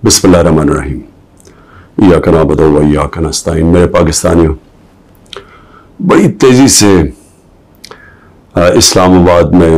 बिस्मिल्लाहिर्रहमानिर्रहीम। इय्याका नअबुदु व इय्याका नस्तईन। मेरे पाकिस्तानियों, बड़ी तेजी से इस्लामाबाद में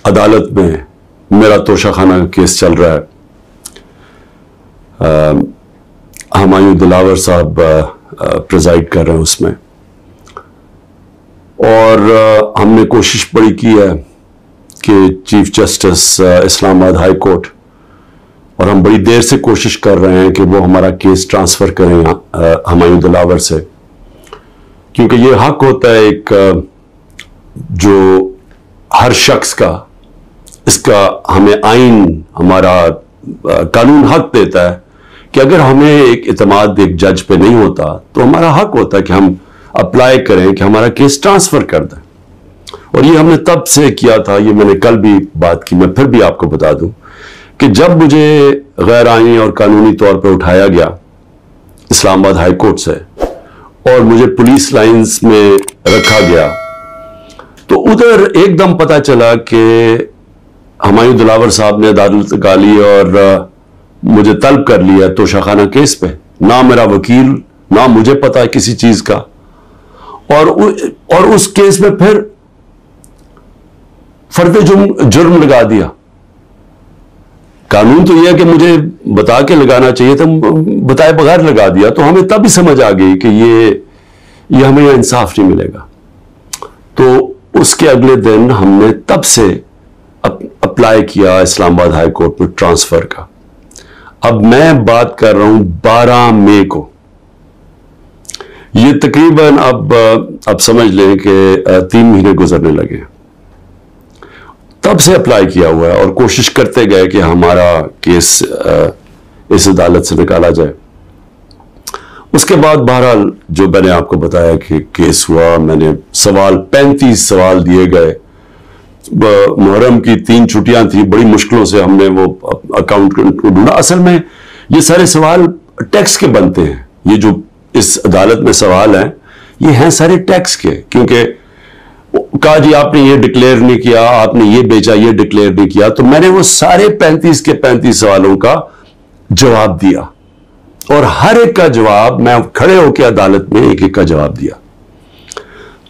अदालत में मेरा तोशाखाना का केस चल रहा है। हुमायूं दिलावर साहब प्रेजाइड कर रहे हैं उसमें, और हमने कोशिश बड़ी की है कि chief justice Islamabad high court, और हम बड़ी देर से कोशिश कर रहे हैं कि वो हमारा केस ट्रांसफ़र करें हुमायूं दिलावर से, क्योंकि ये हक होता है एक जो हर शख्स का, इसका हमें आइन, हमारा कानून हक देता है कि अगर हमें एक इत्मीनान एक जज पे नहीं होता तो हमारा हक होता है कि हम अप्लाई करें कि हमारा केस ट्रांसफ़र कर दें। और ये हमने तब से किया था, ये मैंने कल भी बात की, मैं फिर भी आपको बता दूं कि जब मुझे गैर आईनी और कानूनी तौर पर उठाया गया इस्लामाबाद हाई कोर्ट से और मुझे पुलिस लाइंस में रखा गया, तो उधर एकदम पता चला कि हुमायूं दिलावर साहब ने अदालत गाली और मुझे तलब कर लिया तोशाखाना केस पे। ना मेरा वकील, ना मुझे पता है किसी चीज का, और उस केस में फिर फर्द जुर्म लगा दिया। कानून तो यह है कि मुझे बता के लगाना चाहिए था, बताए बगैर लगा दिया। तो हमें तब ही समझ आ गई कि ये हमें इंसाफ नहीं मिलेगा। तो उसके अगले दिन हमने तब से अप्लाई किया इस्लामाबाद हाई कोर्ट में ट्रांसफर का। अब मैं बात कर रहा हूं 12 मई को, ये तकरीबन अब समझ लें कि 3 महीने गुजरने लगे। तब से अप्लाई किया हुआ है और कोशिश करते गए कि हमारा केस इस अदालत से निकाला जाए। उसके बाद बहरहाल जो मैंने आपको बताया कि केस हुआ, मैंने 35 सवाल दिए गए। मुहर्रम की 3 छुट्टियां थी, बड़ी मुश्किलों से हमने वो अकाउंटेंट को ढूंढा। असल में ये सारे सवाल टैक्स के बनते हैं। ये जो इस अदालत में सवाल हैं, ये हैं सारे टैक्स के, क्योंकि कहा जी आपने ये डिक्लेयर नहीं किया, आपने ये बेचा, ये डिक्लेयर नहीं किया। तो मैंने वो सारे 35 के 35 सवालों का जवाब दिया, और हर एक का जवाब मैं खड़े होकर अदालत में एक एक का जवाब दिया।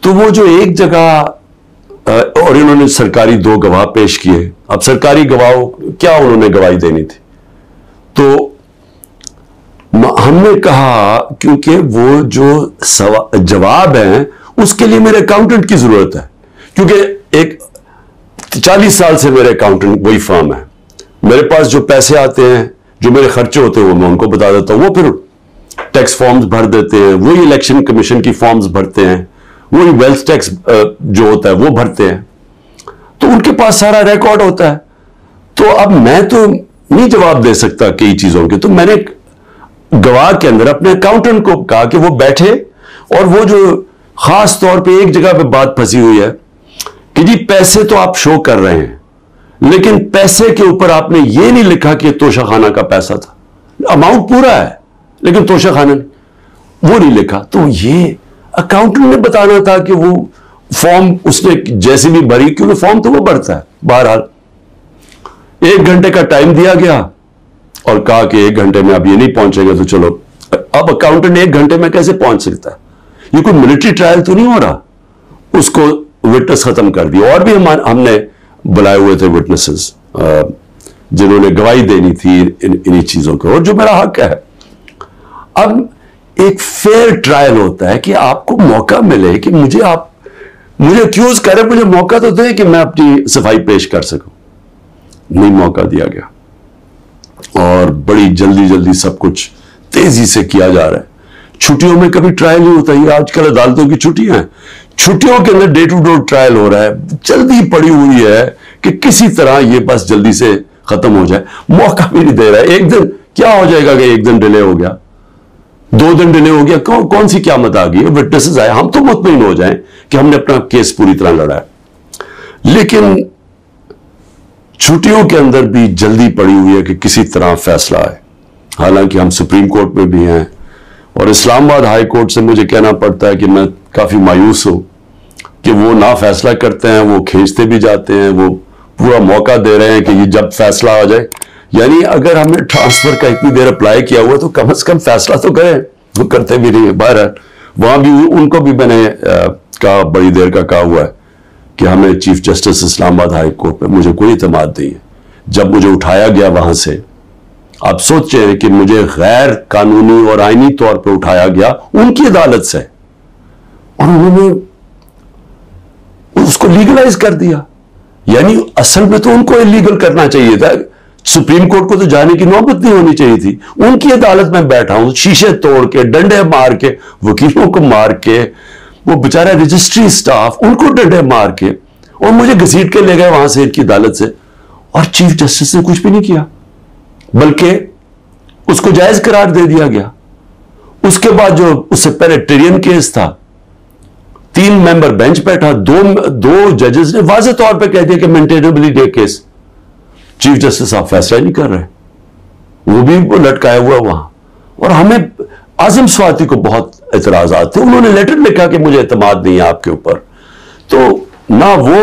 तो वो जो एक जगह, और इन्होंने सरकारी 2 गवाह पेश किए। अब सरकारी गवाह क्या उन्होंने गवाही देनी थी, तो हमने कहा क्योंकि वो जो जवाब हैं उसके लिए मेरे अकाउंटेंट की जरूरत है, क्योंकि एक 40 साल से मेरे अकाउंटेंट वही फर्म है। मेरे पास जो पैसे आते हैं, जो मेरे खर्चे होते हैं, वो मैं उनको बता देता हूं। वो फिर टैक्स फॉर्म्स भर देते हैं, वही इलेक्शन कमीशन की फॉर्म्स भरते हैं, वही वेल्थ टैक्स जो होता है वो भरते हैं। तो उनके पास सारा रिकॉर्ड होता है। तो अब मैं तो नहीं जवाब दे सकता कई चीजों के, तो मैंने गवाह के अंदर अपने अकाउंटेंट को कहा कि वो बैठे, और वो जो खास तौर पे एक जगह पे बात फंसी हुई है कि जी पैसे तो आप शो कर रहे हैं, लेकिन पैसे के ऊपर आपने ये नहीं लिखा कि तोशाखाना का पैसा था। अमाउंट पूरा है लेकिन तोशाखाना वो नहीं लिखा। तो ये अकाउंटेंट ने बताना था कि वो फॉर्म उसने जैसे भी भरी, क्योंकि फॉर्म तो वो भरता है। बहरहाल 1 घंटे का टाइम दिया गया और कहा कि 1 घंटे में आप ये नहीं पहुंचेंगे तो चलो। अब अकाउंटेंट 1 घंटे में कैसे पहुंच सकता है? ये कोई मिलिट्री ट्रायल तो नहीं हो रहा। उसको विटनेस खत्म कर दिया, और भी हमने बुलाए हुए थे विटनेसेस जिन्होंने गवाही देनी थी इन्हीं चीजों को, और जो मेरा हक है। अब एक फेयर ट्रायल होता है कि आपको मौका मिले कि मुझे अक्यूज करें, मुझे मौका तो दे कि मैं अपनी सफाई पेश कर सकूं। नहीं मौका दिया गया, और बड़ी जल्दी जल्दी सब कुछ तेजी से किया जा रहा है। छुट्टियों में कभी ट्रायल नहीं होता। ये आजकल अदालतों की छुट्टियां हैं, छुट्टियों के अंदर डे टू डे ट्रायल हो रहा है। जल्दी पड़ी हुई है कि किसी तरह ये बस जल्दी से खत्म हो जाए। मौका भी नहीं दे रहा है। एक दिन क्या हो जाएगा कि 1 दिन डिले हो गया, 2 दिन डिले हो गया, कौन सी क़यामत आ गई? विटनेसेस आए, हम तो मुतमईन हो जाएं कि हमने अपना केस पूरी तरह लड़ा है। लेकिन छुट्टियों के अंदर भी जल्दी पड़ी हुई है कि किसी तरह फैसला आए। हालांकि हम सुप्रीम कोर्ट में भी हैं, और इस्लामाबाद हाई कोर्ट से मुझे कहना पड़ता है कि मैं काफी मायूस हूं कि वो ना फैसला करते हैं, वो खींचते भी जाते हैं, वो पूरा मौका दे रहे हैं कि ये जब फैसला आ जाए, यानी अगर हमने ट्रांसफर का इतनी देर अप्लाई किया हुआ तो कम से कम फैसला तो करें, वो करते भी नहीं। बहरहाल वहां भी उनको भी मैंने कहा, बड़ी देर का कहा हुआ है कि हमें chief justice Islamabad high court पे मुझे कोई इत्मीनान नहीं है। जब मुझे उठाया गया वहां से, आप सोचे कि मुझे गैर कानूनी और आईनी तौर पे उठाया गया उनकी अदालत से, और उन्होंने उसको लीगलाइज कर दिया। यानी असल में तो उनको इलीगल करना चाहिए था, सुप्रीम कोर्ट को तो जाने की नौबत नहीं होनी चाहिए थी। उनकी अदालत में बैठा हूं, शीशे तोड़ के, डंडे मार के, वकीलों को मार के, वो बेचारा रजिस्ट्री स्टाफ उनको डंडे मार के, और मुझे घसीट के ले गए वहां से इनकी अदालत से, और चीफ जस्टिस ने कुछ भी नहीं किया, बल्कि उसको जायज करार दे दिया गया। उसके बाद जो उससे पहले टेरियन केस था, 3 मेंबर बेंच बैठा, दो जजेस ने वाज़ेह तौर पे कह दिया कि मेंटेनेबिलिटी केस, चीफ जस्टिस आप फैसला नहीं कर रहे, वो भी लटकाया हुआ वहां। और हमें आज़म स्वाति को बहुत एतराज़ात थे, उन्होंने लेटर लिखा कि मुझे एतमाद नहीं है आपके ऊपर। तो ना वो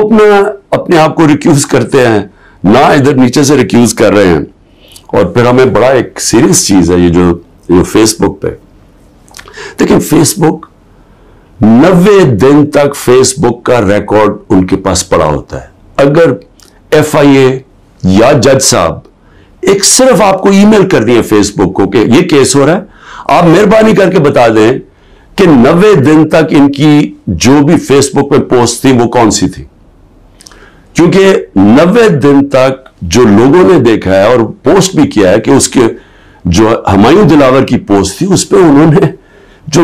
अपने आप को रिक्यूज करते हैं, ना इधर नीचे से रिक्यूज कर रहे हैं। और फिर हमें बड़ा एक सीरियस चीज है ये जो फेसबुक पे, देखिए फेसबुक 90 दिन तक फेसबुक का रिकॉर्ड उनके पास पड़ा होता है। अगर FIA या जज साहब एक सिर्फ आपको ईमेल कर दिए फेसबुक को कि ये केस हो रहा है, आप मेहरबानी करके बता दें कि 90 दिन तक इनकी जो भी फेसबुक पे पोस्ट थी वो कौन सी थी, क्योंकि 90 दिन तक जो लोगों ने देखा है और पोस्ट भी किया है कि उसके जो हुमायूं दिलावर की पोस्ट थी उस पर उन्होंने जो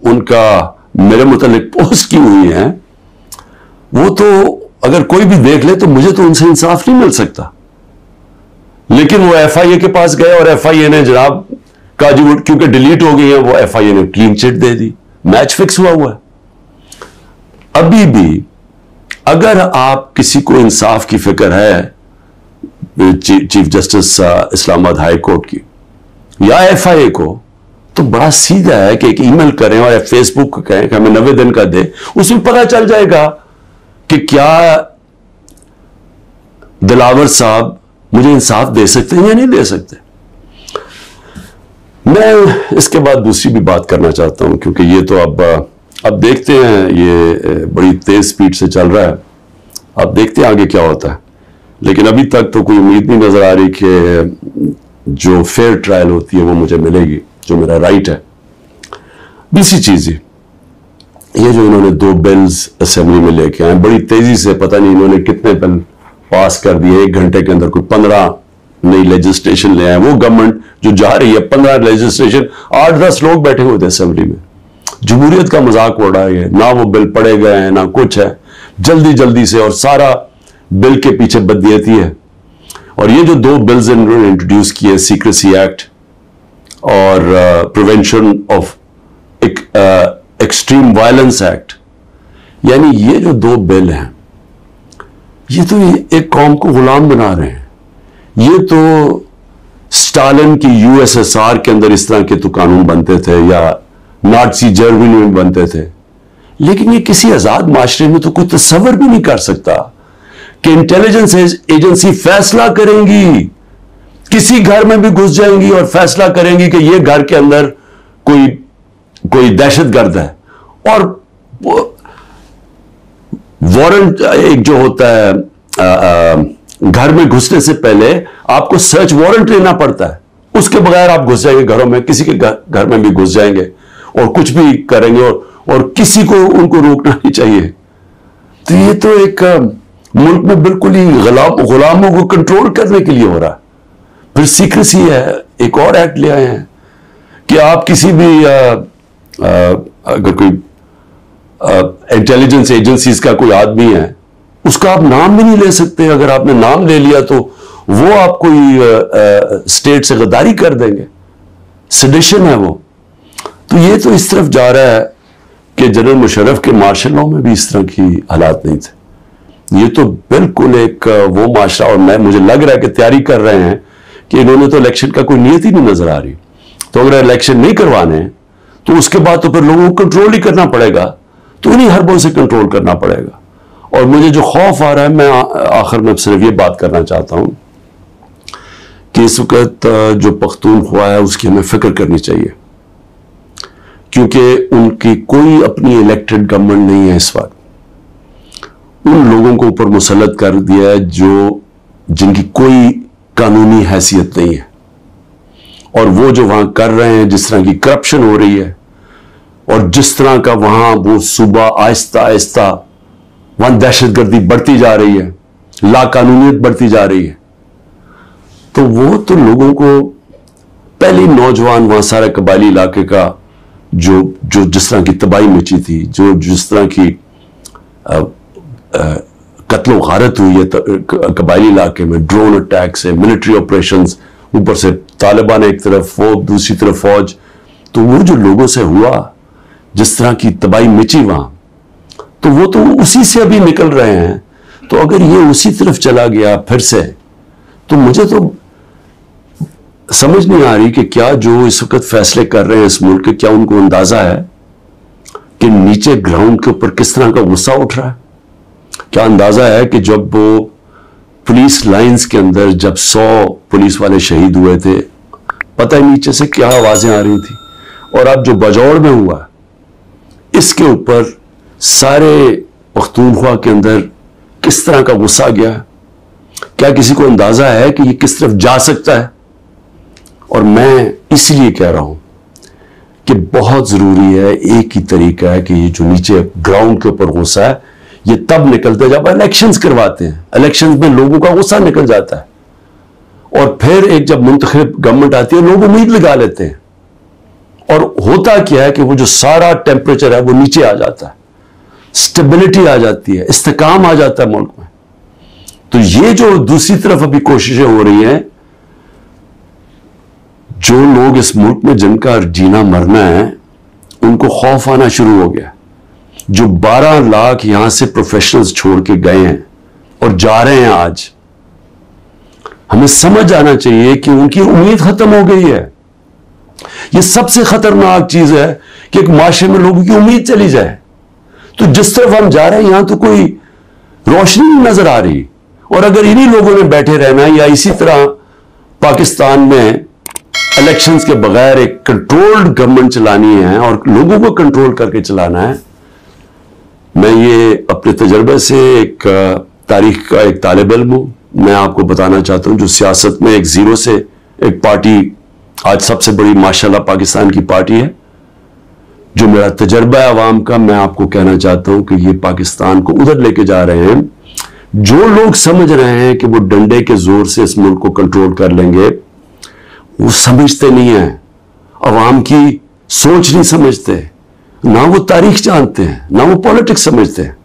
उनका मेरे मुतालिक पोस्ट की हुई है, वो तो अगर कोई भी देख ले तो मुझे तो उनसे इंसाफ नहीं मिल सकता। लेकिन वो FIA के पास गए और FIA ने जनाब कहा जी वो क्योंकि डिलीट हो गई है, वो FIA ने क्लीन चिट दे दी, मैच फिक्स हुआ है। अभी भी अगर आप किसी को इंसाफ की फिक्र है chief justice Islamabad high court की या FIA को, तो बड़ा सीधा है कि एक ईमेल करें और फेसबुक को कहें कि हमें 90 दिन का दे, उसमें पता चल जाएगा कि क्या दिलावर साहब मुझे इंसाफ दे सकते हैं या नहीं दे सकते। मैं इसके बाद दूसरी भी बात करना चाहता हूं, क्योंकि ये तो अब देखते हैं, ये बड़ी तेज स्पीड से चल रहा है, अब देखते हैं आगे क्या होता है। लेकिन अभी तक तो कोई उम्मीद नहीं नजर आ रही कि जो फेयर ट्रायल होती है वो मुझे मिलेगी, जो मेरा राइट है। दूसरी चीज ये जो इन्होंने 2 बिल्स असेंबली में लेके आए बड़ी तेजी से, पता नहीं इन्होंने कितने बिल पास कर दिए 1 घंटे के अंदर, कोई 15 नई लेजिस्लेशन ले आए। वो गवर्नमेंट जो जा रही है 15 लेजिस्लेशन, 8-10 लोग बैठे हुए थे असेंबली में, जमहूरियत का मजाक उड़ा है, ना वो बिल पढ़े गए हैं ना कुछ है, जल्दी जल्दी से, और सारा बिल के पीछे बदनीयती है। और ये जो 2 बिल्स इन्होंने इंट्रोड्यूस किए, सीक्रेसी एक्ट और prevention of extreme violence act, यानी ये जो 2 बिल हैं ये तो एक कौम को गुलाम बना रहे हैं। ये तो स्टालिन की USSR के अंदर इस तरह के तो कानून बनते थे, या नाज़ी जर्मनी में बनते थे, लेकिन ये किसी आजाद माशरे में तो कोई तस्वर भी नहीं कर सकता कि इंटेलिजेंस एजेंसी फैसला करेंगी, किसी घर में भी घुस जाएंगी और फैसला करेंगी कि ये घर के अंदर कोई दहशतगर्द है, और वारंट एक जो होता है घर में घुसने से पहले आपको सर्च वारंट लेना पड़ता है, उसके बगैर आप घुस जाएंगे घरों में, किसी के घर में भी घुस जाएंगे और कुछ भी करेंगे, और किसी को उनको रोकना नहीं चाहिए। तो ये तो एक मुल्क में बिल्कुल ही गुलामों को कंट्रोल करने के लिए हो रहा है। फिर सीक्रेसी है, एक और एक्ट ले आए हैं कि आप किसी भी अगर कोई इंटेलिजेंस एजेंसीज का कोई आदमी है, उसका आप नाम भी नहीं ले सकते। अगर आपने नाम ले लिया तो वो आप कोई स्टेट से गद्दारी कर देंगे, सेडिशन है वो। तो ये तो इस तरफ जा रहा है कि जनरल मुशर्रफ के मार्शल लॉ में भी इस तरह की हालात नहीं थे। ये तो बिल्कुल एक वो माशरा, और मुझे लग रहा है कि तैयारी कर रहे हैं कि इन्होंने तो इलेक्शन का कोई नियत ही नहीं नजर आ रही। तो अगर इलेक्शन नहीं करवाने तो उसके बाद तो फिर लोगों को कंट्रोल ही करना पड़ेगा, तो उन्हीं हरबों से कंट्रोल करना पड़ेगा। और मुझे जो खौफ आ रहा है, मैं आखिर में सिर्फ ये बात करना चाहता हूं कि इस वक्त जो पख्तूनख्वा है उसकी हमें फिक्र करनी चाहिए, क्योंकि उनकी कोई अपनी इलेक्टेड गवर्नमेंट नहीं है। इस वक्त उन लोगों को ऊपर मुसल्लत कर दिया है जिनकी कोई कानूनी हैसियत नहीं है, और वो जो वहां कर रहे हैं, जिस तरह की करप्शन हो रही है और जिस तरह का वहां वो सूबा आहिस्ता आहिस्ता वहां दहशतगर्दी बढ़ती जा रही है, लाकानूनियत बढ़ती जा रही है, तो वो तो लोगों को पहले नौजवान वहां सारे कबायली इलाके का जो जिस तरह की तबाही मची थी, जो जिस तरह की कत्लो गारत हुई है कबायली इलाके में, ड्रोन अटैक से, मिलिट्री ऑपरेशंस, ऊपर से तालिबान एक तरफ, वो दूसरी तरफ फौज, तो वो जो लोगों से हुआ, जिस तरह की तबाही मची वहां, तो वो तो उसी से अभी निकल रहे हैं। तो अगर ये उसी तरफ चला गया फिर से, तो मुझे तो समझ नहीं आ रही कि क्या जो इस वक्त फैसले कर रहे हैं इस मुल्क के, क्या उनको अंदाजा है कि नीचे ग्राउंड के ऊपर किस तरह का गुस्सा उठ रहा है? क्या अंदाजा है कि जब वो पुलिस लाइंस के अंदर जब 100 पुलिस वाले शहीद हुए थे, पता है नीचे से क्या आवाजें आ रही थी, और अब जो बजौड़ में हुआ इसके ऊपर सारे पख्तूनख्वा के अंदर किस तरह का गुस्सा गया? क्या किसी को अंदाजा है कि ये किस तरफ जा सकता है? और मैं इसलिए कह रहा हूं कि बहुत जरूरी है, एक ही तरीका है कि ये जो नीचे ग्राउंड के ऊपर गुस्सा है, ये तब निकलते जब इलेक्शंस करवाते हैं। इलेक्शंस में लोगों का गुस्सा निकल जाता है, और फिर एक जब मुंतखब गवर्नमेंट आती है, लोग उम्मीद लगा लेते हैं, और होता क्या है कि वो जो सारा टेम्परेचर है वो नीचे आ जाता है, स्टेबिलिटी आ जाती है, इस्तेकाम आ जाता है मुल्क में। तो ये जो दूसरी तरफ अभी कोशिशें हो रही हैं, जो लोग इस मुल्क में जिनका जीना मरना है, उनको खौफ आना शुरू हो गया। जो 12 लाख यहां से प्रोफेशनल्स छोड़ के गए हैं और जा रहे हैं, आज हमें समझ आना चाहिए कि उनकी उम्मीद खत्म हो गई है। यह सबसे खतरनाक चीज है कि एक माशरे में लोगों की उम्मीद चली जाए। तो जिस तरफ हम जा रहे हैं, यहां तो कोई रोशनी नहीं नजर आ रही, और अगर इन्हीं लोगों ने बैठे रहना है या इसी तरह पाकिस्तान में इलेक्शंस के बगैर एक कंट्रोल्ड गवर्नमेंट चलानी है और लोगों को कंट्रोल करके चलाना है, मैं ये अपने तजर्बे से एक तारीख का एक तालिब इल्म हूं। मैं आपको बताना चाहता हूं, जो सियासत में एक जीरो से एक पार्टी आज सबसे बड़ी माशाल्लाह पाकिस्तान की पार्टी है, जो मेरा तजर्बा है अवाम का, मैं आपको कहना चाहता हूं कि ये पाकिस्तान को उधर लेके जा रहे हैं। जो लोग समझ रहे हैं कि वो डंडे के जोर से इस मुल्क को कंट्रोल कर लेंगे, वो समझते नहीं है, अवाम की सोच नहीं समझते, ना वो तारीख जानते हैं, ना वो पॉलिटिक्स समझते हैं,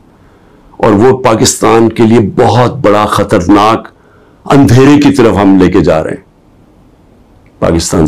और वो पाकिस्तान के लिए बहुत बड़ा खतरनाक अंधेरे की तरफ हम लेके जा रहे हैं। पाकिस्तान